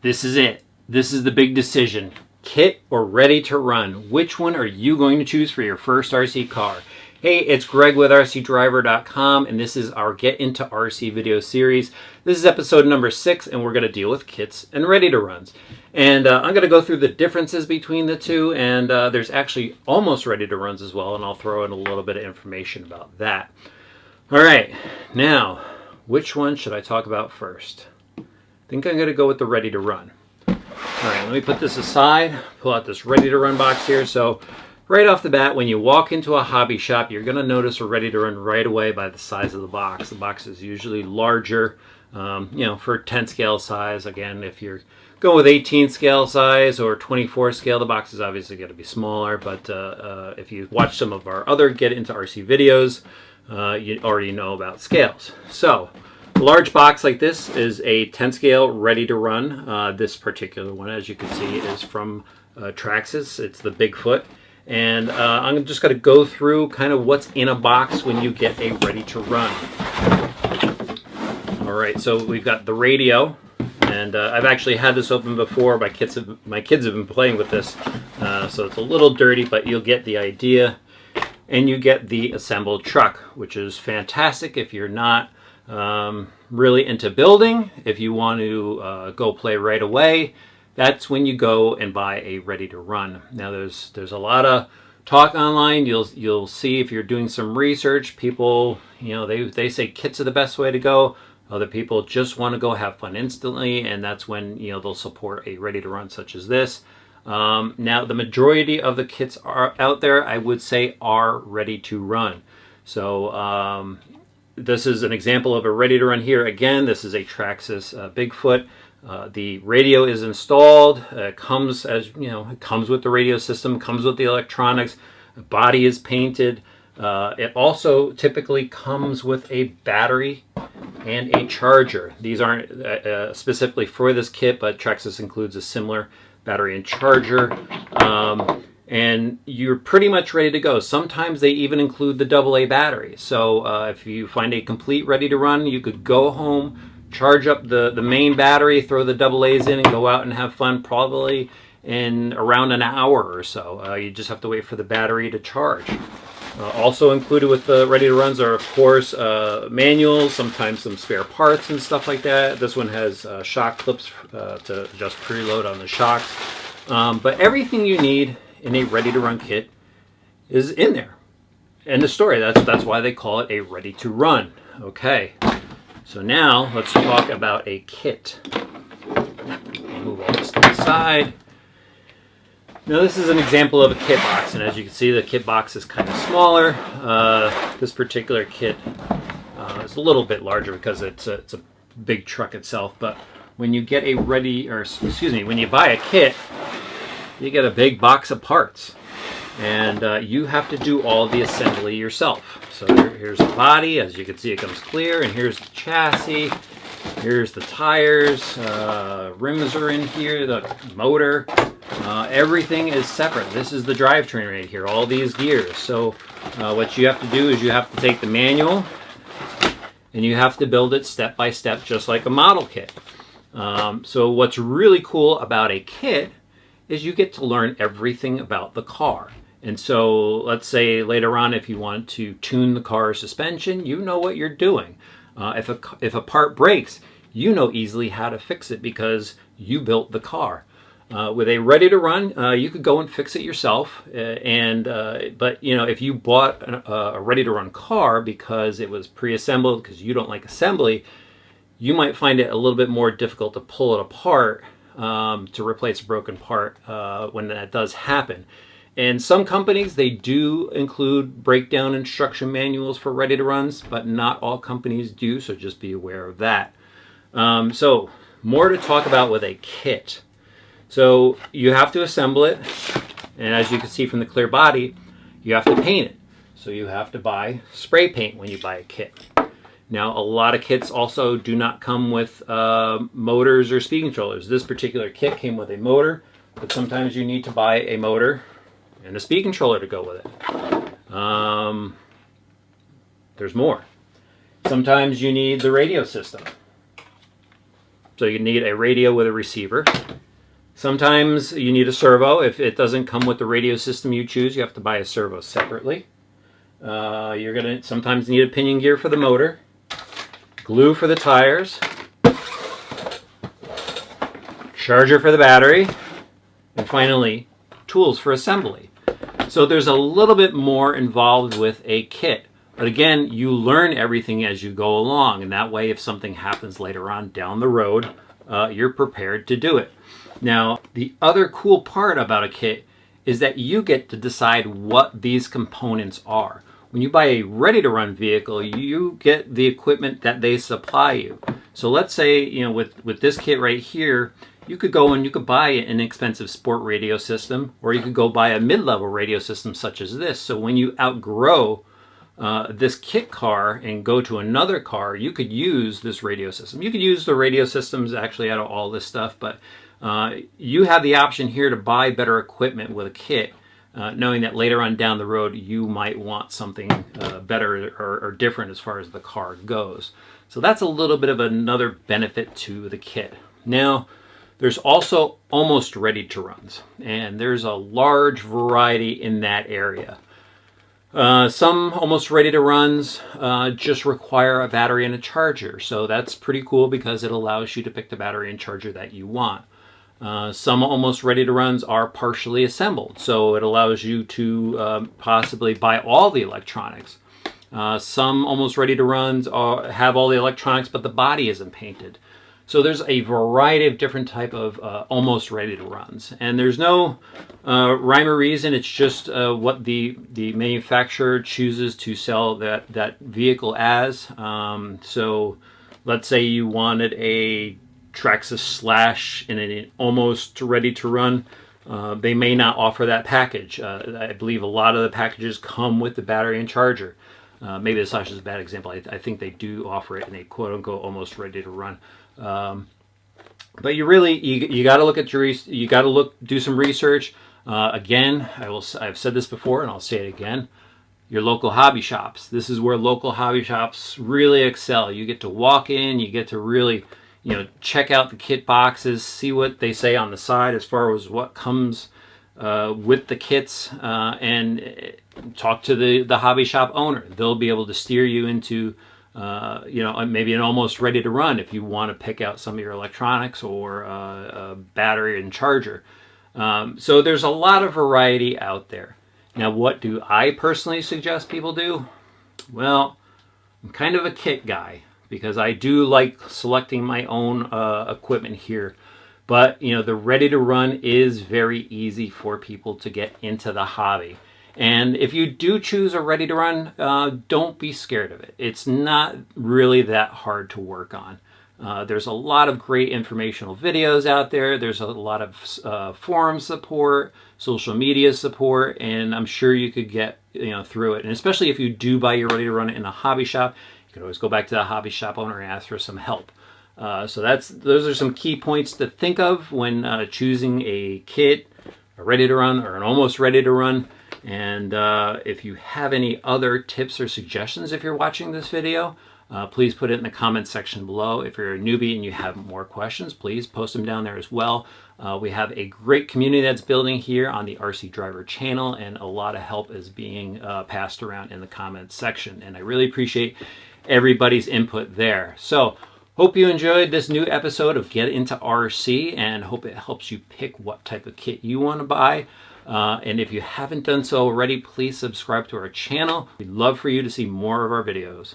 This is it. This is the big decision. Kit or ready to run? Which one are you going to choose for your first RC car? Hey, it's Greg with RCDriver.com, and this is our Get Into RC video series. This is episode number 6, and we're going to deal with kits and ready to runs. And I'm going to go through the differences between the two, and there's actually almost ready to runs as well, and I'll throw in a little bit of information about that. All right, now, which one should I talk about first? I think I'm going to go with the ready to run. All right, let me put this aside, pull out this ready to run box here. So right off the bat, when you walk into a hobby shop, you're going to notice a ready to run right away by the size of the box. The box is usually larger, for 10 scale size. Again, if you're going with 18 scale size or 24 scale, the box is obviously going to be smaller. But if you watch some of our other Get Into RC videos, you already know about scales. So a large box like this is a 10 scale ready to run. This particular one, as you can see, is from Traxxas. It's the Bigfoot. And I'm just going to go through kind of what's in a box when you get a ready to run. All right, so we've got the radio. And I've actually had this open before. My kids have been playing with this. So it's a little dirty, but you'll get the idea. And you get the assembled truck, which is fantastic if you're not really into building. If you want to go play right away, that's when you go and buy a ready to run. Now there's a lot of talk online. You'll see if you're doing some research, people, they say kits are the best way to go. Other people just want to go have fun instantly, and that's when they'll support a ready to run such as this. Now the majority of the kits are out there, I would say, are ready to run. So this is an example of a ready to run here. Again, this is a Traxxas Bigfoot. The radio is installed. It comes it comes with the radio system, comes with the electronics. The body is painted. It also typically comes with a battery and a charger. These aren't specifically for this kit, but Traxxas includes a similar battery and charger. And you're pretty much ready to go. Sometimes they even include the AA battery. So if you find a complete ready to run, you could go home, charge up the main battery, throw the AA's in, and go out and have fun probably in around an hour or so. You just have to wait for the battery to charge. Also included with the ready to runs are, of course, manuals, sometimes some spare parts and stuff like that. This one has shock clips to just preload on the shocks. But everything you need in a ready to run kit is in there. End of story. That's why they call it a ready to run. Okay. So now let's talk about a kit. Move all this to the side. Now this is an example of a kit box, and as you can see, the kit box is kind of smaller. This particular kit is a little bit larger because it's a big truck itself. But when you get when you buy a kit, you get a big box of parts, and you have to do all the assembly yourself. So here's the body. As you can see, it comes clear, and here's the chassis. Here's the tires. Rims are in here. The motor. Everything is separate. This is the drivetrain right here. All these gears. So what you have to do is you have to take the manual, and you have to build it step by step, just like a model kit. So what's really cool about a kit is you get to learn everything about the car. And so let's say later on, if you want to tune the car's suspension, you know what you're doing. If a part breaks, you know easily how to fix it because you built the car. With a ready to run, you could go and fix it yourself. But if you bought a ready to run car because it was pre-assembled, because you don't like assembly, you might find it a little bit more difficult to pull it apart to replace a broken part when that does happen. And some companies, they do include breakdown instruction manuals for ready to runs, but not all companies do, so just be aware of that. So more to talk about with a kit. So you have to assemble it, and as you can see from the clear body, you have to paint it. So you have to buy spray paint when you buy a kit. Now, a lot of kits also do not come with motors or speed controllers. This particular kit came with a motor, but sometimes you need to buy a motor and a speed controller to go with it. There's more. Sometimes you need the radio system. So you need a radio with a receiver. Sometimes you need a servo. If it doesn't come with the radio system you choose, you have to buy a servo separately. You're going to sometimes need a pinion gear for the motor, glue for the tires, charger for the battery, and finally, tools for assembly. So there's a little bit more involved with a kit. But again, you learn everything as you go along, and that way if something happens later on down the road, you're prepared to do it. Now, the other cool part about a kit is that you get to decide what these components are. When you buy a ready-to-run vehicle, you get the equipment that they supply you. So let's say, you know, with this kit right here, you could go and you could buy an inexpensive sport radio system, or you could go buy a mid-level radio system such as this. So when you outgrow this kit car and go to another car, you could use this radio system. You could use the radio systems actually out of all this stuff, but you have the option here to buy better equipment with a kit, knowing that later on down the road you might want something better or different as far as the car goes. So that's a little bit of another benefit to the kit. Now, there's also almost ready-to-runs, and there's a large variety in that area. Some almost ready-to-runs just require a battery and a charger, so that's pretty cool because it allows you to pick the battery and charger that you want. Some almost ready-to-runs are partially assembled, so it allows you to possibly buy all the electronics. Some almost ready-to-runs have all the electronics, but the body isn't painted. So there's a variety of different type of almost ready-to-runs, and there's no rhyme or reason. It's just what the manufacturer chooses to sell that vehicle as. So let's say you wanted a Traxxas Slash in an almost ready-to-run. They may not offer that package. I believe a lot of the packages come with the battery and charger. Maybe the Slash is a bad example. I think they do offer it in a quote-unquote almost ready-to-run. But you got to look at you got to do some research. Again, I've said this before and I'll say it again. Your local hobby shops. This is where local hobby shops really excel. You get to walk in, you get to really, you know, check out the kit boxes, see what they say on the side as far as what comes with the kits, and talk to the hobby shop owner. They'll be able to steer you into you know, maybe an almost ready to run if you want to pick out some of your electronics or a battery and charger. So there's a lot of variety out there. Now, what do I personally suggest people do? Well, I'm kind of a kit guy because I do like selecting my own equipment here. But, you know, the ready to run is very easy for people to get into the hobby. And if you do choose a ready to run, don't be scared of it. It's not really that hard to work on. There's a lot of great informational videos out there. There's a lot of forum support, social media support, and I'm sure you could get, you know, through it. And especially if you do buy your ready to run in a hobby shop, you can always go back to the hobby shop owner and ask for some help. So those are some key points to think of when choosing a kit, a ready to run, or an almost ready to run. And if you have any other tips or suggestions if you're watching this video, please put it in the comments section below. If you're a newbie and you have more questions, please post them down there as well. We have a great community that's building here on the RC Driver channel, and a lot of help is being passed around in the comments section. And I really appreciate everybody's input there. So, hope you enjoyed this new episode of Get Into RC, and hope it helps you pick what type of kit you want to buy. And if you haven't done so already, please subscribe to our channel. We'd love for you to see more of our videos.